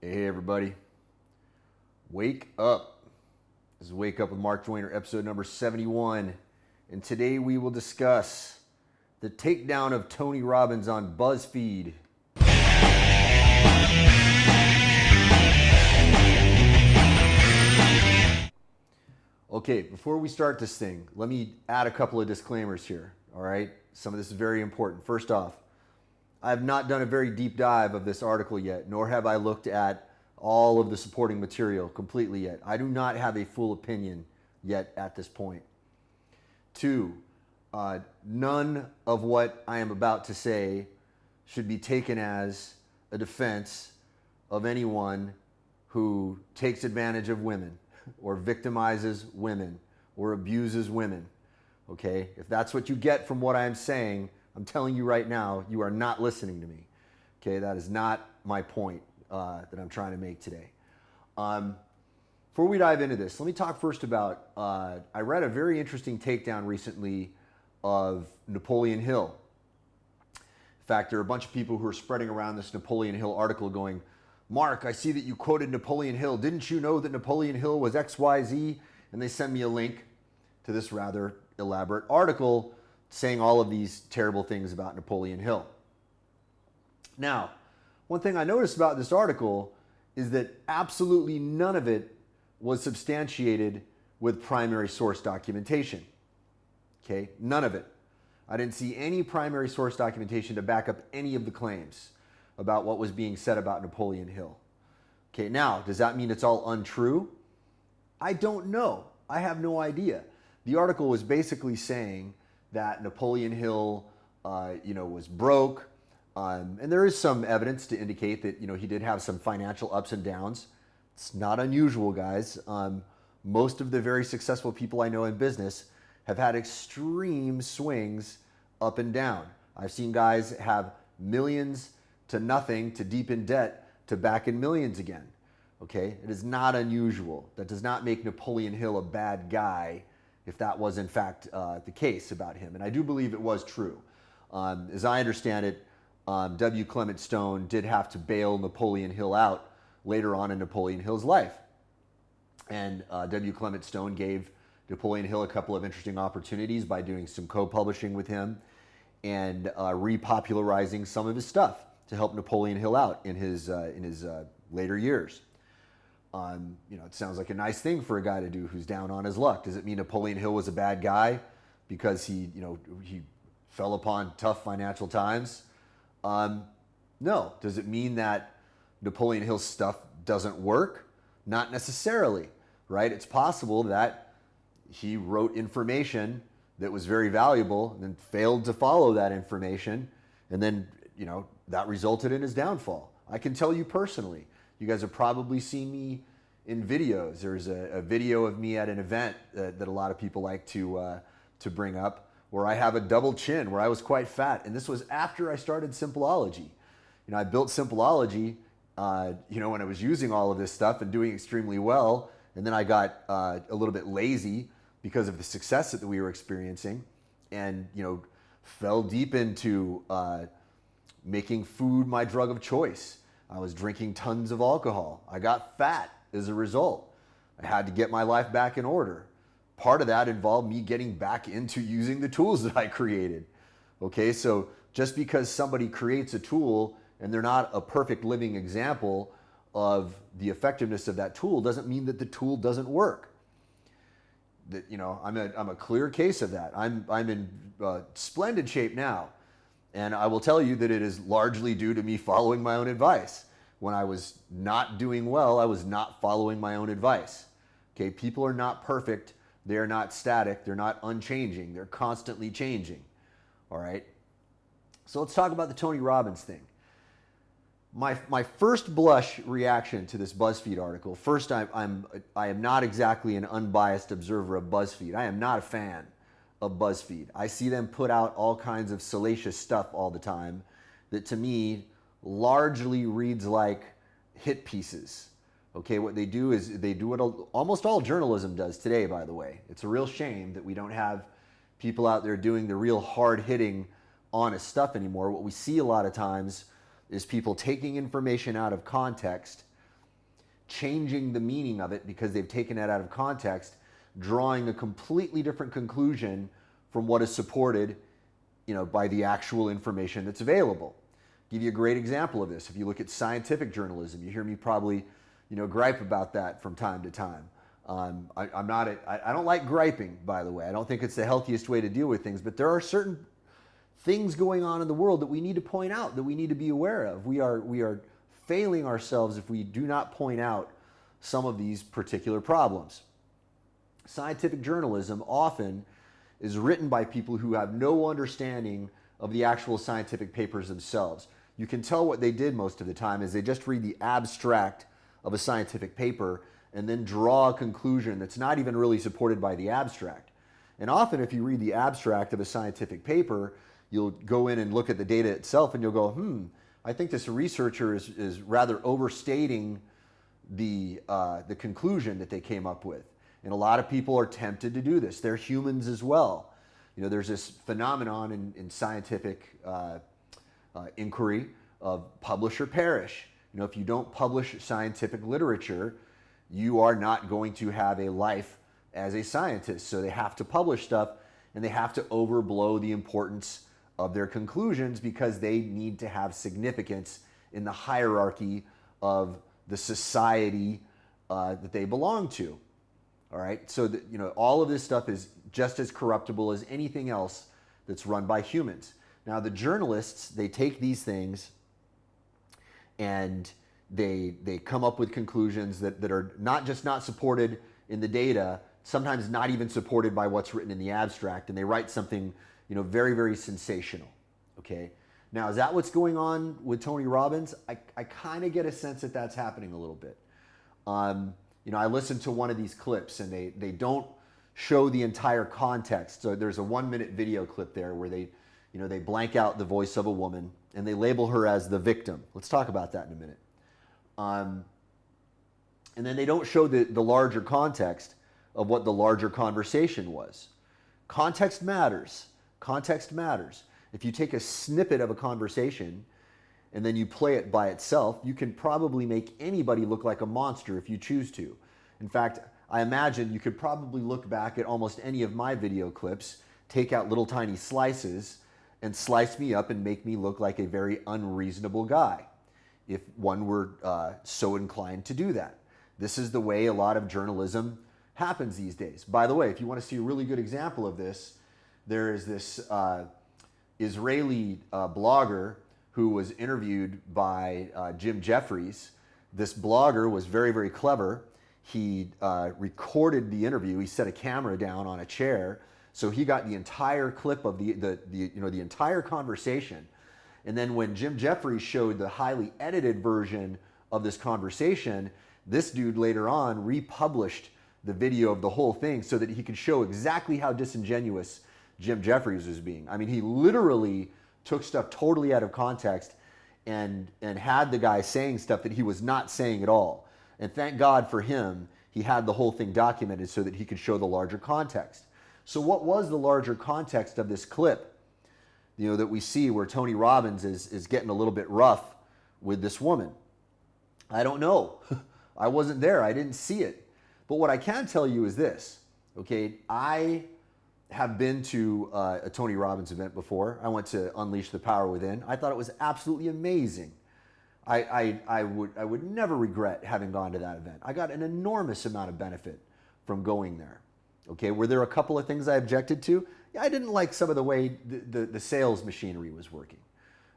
Hey everybody, wake up. This is Wake Up with Mark Joyner, episode number 71. And today we will discuss the takedown of Tony Robbins on Buzzfeed. Okay, before we start this thing, let me add a couple of disclaimers here, all right? Some of this is very important. First off, I have not done a very deep dive of this article yet, nor have I looked at all of the supporting material completely yet. I do not have a full opinion yet at this point. Two, none of what I am about to say should be taken as a defense of anyone who takes advantage of women or victimizes women or abuses women. Okay? If that's what you get from what I'm saying, I'm telling you right now, you are not listening to me. Okay? That is not my point that I'm trying to make today. Before we dive into this, let me talk first about, I read a very interesting takedown recently of Napoleon Hill. In fact, there are a bunch of people who are spreading around this Napoleon Hill article going, Mark, I see that you quoted Napoleon Hill. Didn't you know that Napoleon Hill was XYZ? And they send me a link to this rather elaborate article saying all of these terrible things about Napoleon Hill. Now, one thing I noticed about this article is that absolutely none of it was substantiated with primary source documentation. Okay, none of it. I didn't see any primary source documentation to back up any of the claims about what was being said about Napoleon Hill. Okay, now, does that mean it's all untrue? I don't know. I have no idea. The article was basically saying that Napoleon Hill, was broke. And there is some evidence to indicate that, he did have some financial ups and downs. It's not unusual, guys. Most of the very successful people I know in business have had extreme swings up and down. I've seen guys have millions to nothing to deep in debt to back in millions again. Okay? It is not unusual. That does not make Napoleon Hill a bad guy if that was in fact the case about him. And I do believe it was true. As I understand it, W. Clement Stone did have to bail Napoleon Hill out later on in Napoleon Hill's life. And W. Clement Stone gave Napoleon Hill a couple of interesting opportunities by doing some co-publishing with him and repopularizing some of his stuff to help Napoleon Hill out in his later years. It sounds like a nice thing for a guy to do who's down on his luck. Does it mean Napoleon Hill was a bad guy because he fell upon tough financial times? No. Does it mean that Napoleon Hill's stuff doesn't work? Not necessarily, right? It's possible that he wrote information that was very valuable and then failed to follow that information, and then, that resulted in his downfall. I can tell you personally, you guys have probably seen me in videos. There's a video of me at an event that a lot of people like to bring up, where I have a double chin, where I was quite fat. And this was after I started Simpleology. I built Simpleology, when I was using all of this stuff and doing extremely well. And then I got a little bit lazy because of the success that we were experiencing and, fell deep into making food my drug of choice. I was drinking tons of alcohol. I got fat as a result. I had to get my life back in order. Part of that involved me getting back into using the tools that I created. Okay, so just because somebody creates a tool and they're not a perfect living example of the effectiveness of that tool doesn't mean that the tool doesn't work. That I'm a clear case of that. I'm in splendid shape now, and I will tell you that it is largely due to me following my own advice. When I was not doing well, I was not following my own advice. Okay, people are not perfect. They are not static. They're not unchanging. They're constantly changing. All right? So let's talk about the Tony Robbins thing. My first blush reaction to this Buzzfeed article, first, I am not exactly an unbiased observer of Buzzfeed. I am not a fan of Buzzfeed. I see them put out all kinds of salacious stuff all the time that to me largely reads like hit pieces. Okay, what they do is they do what almost all journalism does today, by the way. It's a real shame that we don't have people out there doing the real hard-hitting, honest stuff anymore. What we see a lot of times is people taking information out of context changing the meaning of it because they've taken it out of context, drawing a completely different conclusion from what is supported, by the actual information that's available. I'll give you a great example of this. If you look at scientific journalism, you hear me probably, gripe about that from time to time. I don't like griping, by the way. I don't think it's the healthiest way to deal with things, but there are certain things going on in the world that we need to point out, that we need to be aware of. We are failing ourselves if we do not point out some of these particular problems. Scientific journalism often is written by people who have no understanding of the actual scientific papers themselves. You can tell what they did most of the time is they just read the abstract of a scientific paper and then draw a conclusion that's not even really supported by the abstract. And often if you read the abstract of a scientific paper, you'll go in and look at the data itself and you'll go, I think this researcher is rather overstating the conclusion that they came up with. And a lot of people are tempted to do this. They're humans as well. There's this phenomenon in scientific inquiry of publish or perish. If you don't publish scientific literature, you are not going to have a life as a scientist. So they have to publish stuff and they have to overblow the importance of their conclusions because they need to have significance in the hierarchy of the society that they belong to. All right, so all of this stuff is just as corruptible as anything else that's run by humans. Now the journalists, they take these things and they come up with conclusions that are not just not supported in the data, sometimes not even supported by what's written in the abstract, and they write something very, very sensational. Okay, now is that what's going on with Tony Robbins? I kind of get a sense that that's happening a little bit. I listened to one of these clips and they don't show the entire context. So there's a 1-minute video clip there where they blank out the voice of a woman and they label her as the victim. Let's talk about that in a minute. And then they don't show the larger context of what the larger conversation was. Context matters. Context matters. If you take a snippet of a conversation and then you play it by itself, you can probably make anybody look like a monster if you choose to. In fact, I imagine you could probably look back at almost any of my video clips, take out little tiny slices, and slice me up and make me look like a very unreasonable guy, if one were so inclined to do that. This is the way a lot of journalism happens these days. By the way, if you want to see a really good example of this, there is this Israeli blogger who was interviewed by Jim Jeffries. This blogger was very, very clever. He recorded the interview. He set a camera down on a chair, so he got the entire clip of the entire conversation. And then when Jim Jeffries showed the highly edited version of this conversation, this dude later on republished the video of the whole thing so that he could show exactly how disingenuous Jim Jeffries was being. I mean, he literally took stuff totally out of context and had the guy saying stuff that he was not saying at all. And thank God for him, he had the whole thing documented so that he could show the larger context. So what was the larger context of this clip, that we see where Tony Robbins is getting a little bit rough with this woman? I don't know. I wasn't there. I didn't see it. But what I can tell you is this, okay? I have been to a Tony Robbins event before. I went to Unleash the Power Within. I thought it was absolutely amazing. I would never regret having gone to that event. I got an enormous amount of benefit from going there. Okay, were there a couple of things I objected to? Yeah, I didn't like some of the way the sales machinery was working.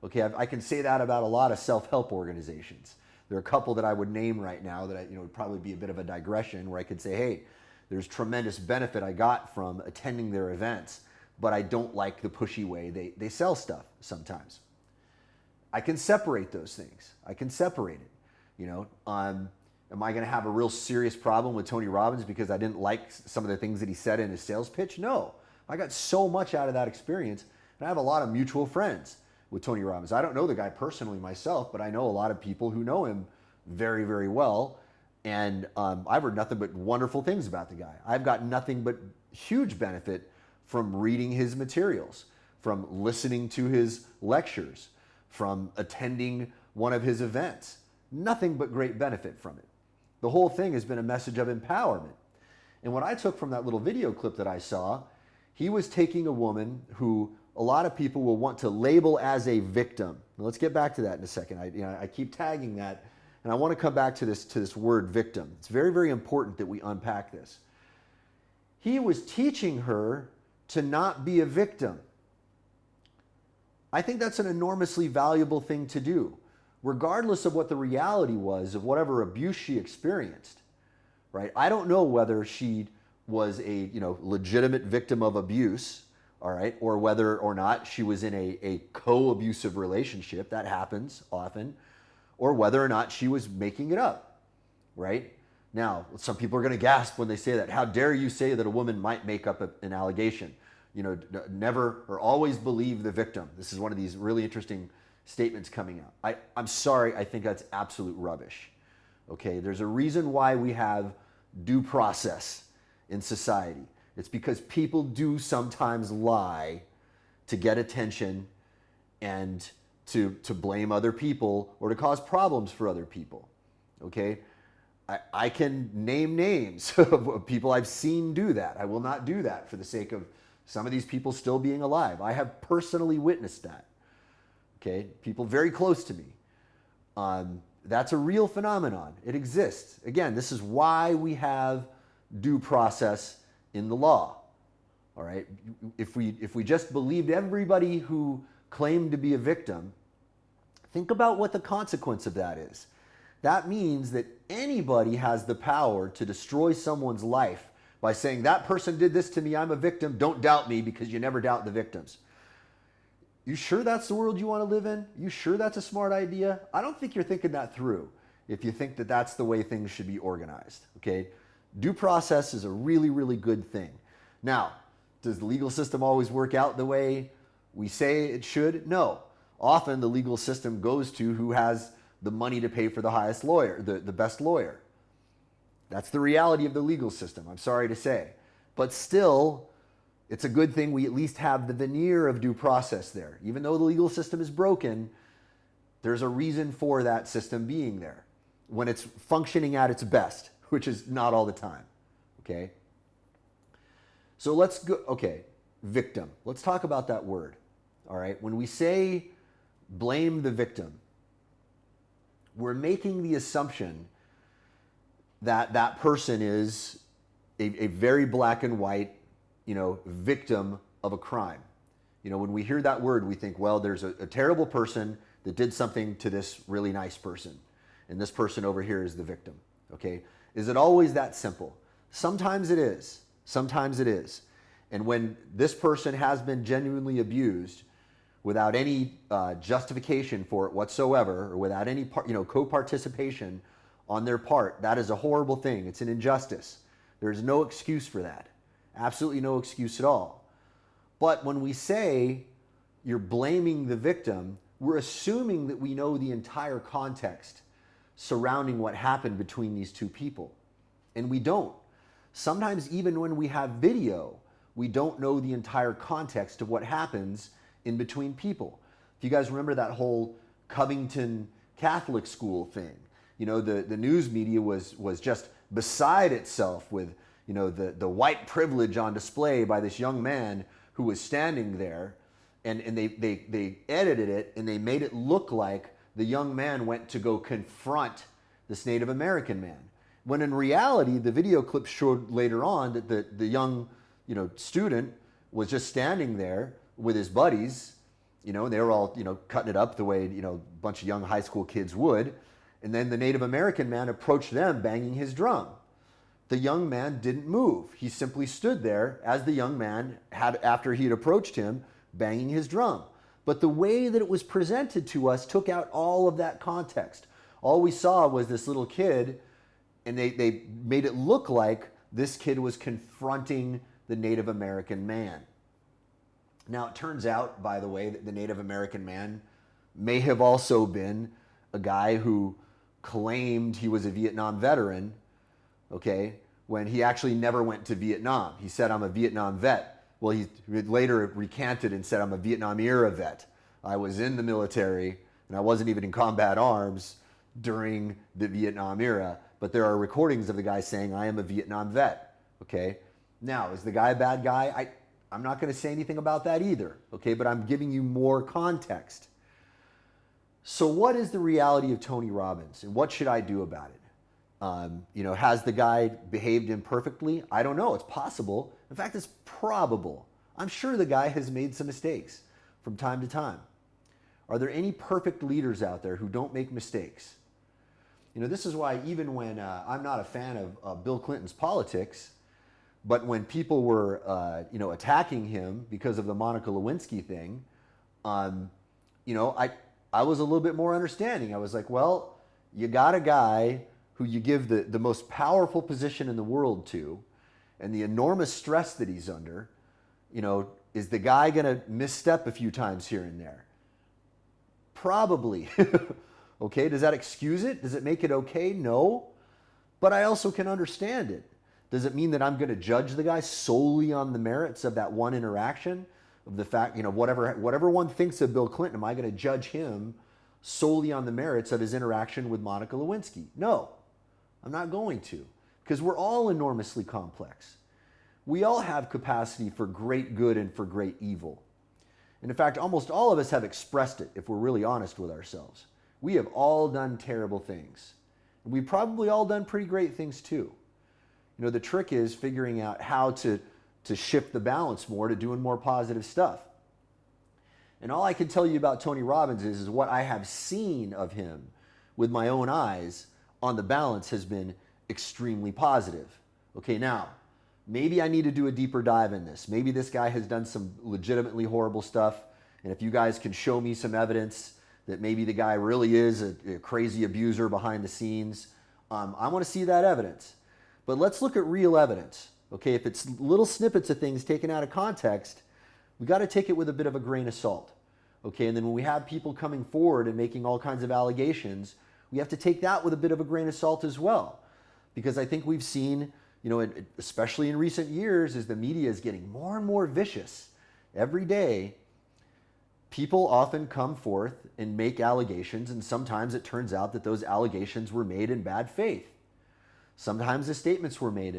Okay, I can say that about a lot of self-help organizations. There are a couple that I would name right now that would probably be a bit of a digression where I could say, hey, there's tremendous benefit I got from attending their events, but I don't like the pushy way they sell stuff sometimes. I can separate those things. I can separate it. Am I going to have a real serious problem with Tony Robbins because I didn't like some of the things that he said in his sales pitch? No. I got so much out of that experience, and I have a lot of mutual friends with Tony Robbins. I don't know the guy personally myself, but I know a lot of people who know him very, very well. And I've heard nothing but wonderful things about the guy. I've got nothing but huge benefit from reading his materials, from listening to his lectures, from attending one of his events. Nothing but great benefit from it. The whole thing has been a message of empowerment. And what I took from that little video clip that I saw, he was taking a woman who a lot of people will want to label as a victim. Now, let's get back to that in a second. I keep tagging that, and I want to come back to this word victim. It's very, very important that we unpack this. He was teaching her to not be a victim. I think that's an enormously valuable thing to do, regardless of what the reality was of whatever abuse she experienced, right? I don't know whether she was a legitimate victim of abuse, all right, or whether or not she was in a co-abusive relationship, that happens often, or whether or not she was making it up, right? Now, some people are going to gasp when they say that. How dare you say that a woman might make up an allegation? Never or always believe the victim. This is one of these really interesting statements coming out. I'm sorry, I think that's absolute rubbish. Okay, there's a reason why we have due process in society. It's because people do sometimes lie to get attention and to blame other people or to cause problems for other people. Okay, I can name names of people I've seen do that. I will not do that for the sake of some of these people still being alive. I have personally witnessed that. Okay, people very close to me. That's a real phenomenon. It exists. Again, this is why we have due process in the law. All right, if we just believed everybody who claimed to be a victim, think about what the consequence of that is. That means that anybody has the power to destroy someone's life by saying, that person did this to me, I'm a victim, don't doubt me, because you never doubt the victims. You sure that's the world you want to live in? You sure that's a smart idea? I don't think you're thinking that through if you think that that's the way things should be organized, okay? Due process is a really, really good thing. Now, does the legal system always work out the way we say it should? No. Often the legal system goes to who has the money to pay for the highest lawyer, the best lawyer. That's the reality of the legal system, I'm sorry to say. But still, it's a good thing we at least have the veneer of due process there. Even though the legal system is broken, there's a reason for that system being there when it's functioning at its best, which is not all the time, okay? So let's go, okay, victim. Let's talk about that word, all right? When we say blame the victim, we're making the assumption that that person is a very black and white, victim of a crime. When we hear that word, we think, well, there's a terrible person that did something to this really nice person, and this person over here is the victim, okay? Is it always that simple? Sometimes it is. Sometimes it is. And when this person has been genuinely abused without any justification for it whatsoever, or without any co-participation on their part, that is a horrible thing. It's an injustice. There's no excuse for that. Absolutely no excuse at all. But when we say you're blaming the victim, we're assuming that we know the entire context surrounding what happened between these two people. And we don't. Sometimes even when we have video, we don't know the entire context of what happens in between people. If you guys remember that whole Covington Catholic school thing, the news media was just beside itself with the white privilege on display by this young man who was standing there, and they edited it and they made it look like the young man went to go confront this Native American man. When in reality, the video clip showed later on that the young student was just standing there with his buddies, and they were all cutting it up the way a bunch of young high school kids would. And then the Native American man approached them banging his drum. The young man didn't move. He simply stood there as the young man had, after he had approached him, banging his drum. But the way that it was presented to us took out all of that context. All we saw was this little kid, and they made it look like this kid was confronting the Native American man. Now, it turns out, by the way, that the Native American man may have also been a guy who claimed he was a Vietnam veteran, okay, when he actually never went to Vietnam. He said, I'm a Vietnam vet. Well, he later recanted and said, I'm a Vietnam era vet. I was in the military, and I wasn't even in combat arms during the Vietnam era. but there are recordings of the guy saying, I am a Vietnam vet, okay? Now, is the guy a bad guy? I'm not going to say anything about that either, okay? But I'm giving you more context. So what is the reality of Tony Robbins, and what should I do about it? Has the guy behaved imperfectly? I don't know. It's possible. In fact, it's probable. I'm sure the guy has made some mistakes from time to time. Are there any perfect leaders out there who don't make mistakes? This is why even when I'm not a fan of Bill Clinton's politics, but when people were, attacking him because of the Monica Lewinsky thing, I was a little bit more understanding. I was like, well, you got a guy who you give the most powerful position in the world to, and the enormous stress that he's under, is the guy going to misstep a few times here and there? Probably. Okay, does that excuse it? Does it make it okay? No. But I also can understand it. Does it mean that I'm going to judge the guy solely on the merits of that one interaction? Of the fact, whatever one thinks of Bill Clinton, am I going to judge him solely on the merits of his interaction with Monica Lewinsky? No, I'm not going to, because we're all enormously complex. We all have capacity for great good and for great evil. And in fact, almost all of us have expressed it, if we're really honest with ourselves. We have all done terrible things. And we've probably all done pretty great things too. The trick is figuring out how to shift the balance more to doing more positive stuff. And all I can tell you about Tony Robbins is what I have seen of him with my own eyes on the balance has been extremely positive. Okay, now, maybe I need to do a deeper dive in this. Maybe this guy has done some legitimately horrible stuff. And if you guys can show me some evidence that maybe the guy really is a crazy abuser behind the scenes, I want to see that evidence. But let's look at real evidence. Okay, if it's little snippets of things taken out of context, we got to take it with a bit of a grain of salt. Okay, and then when we have people coming forward and making all kinds of allegations, we have to take that with a bit of a grain of salt as well. Because I think we've seen, especially in recent years, as the media is getting more and more vicious every day, people often come forth and make allegations, and sometimes it turns out that those allegations were made in bad faith. Sometimes the statements were made in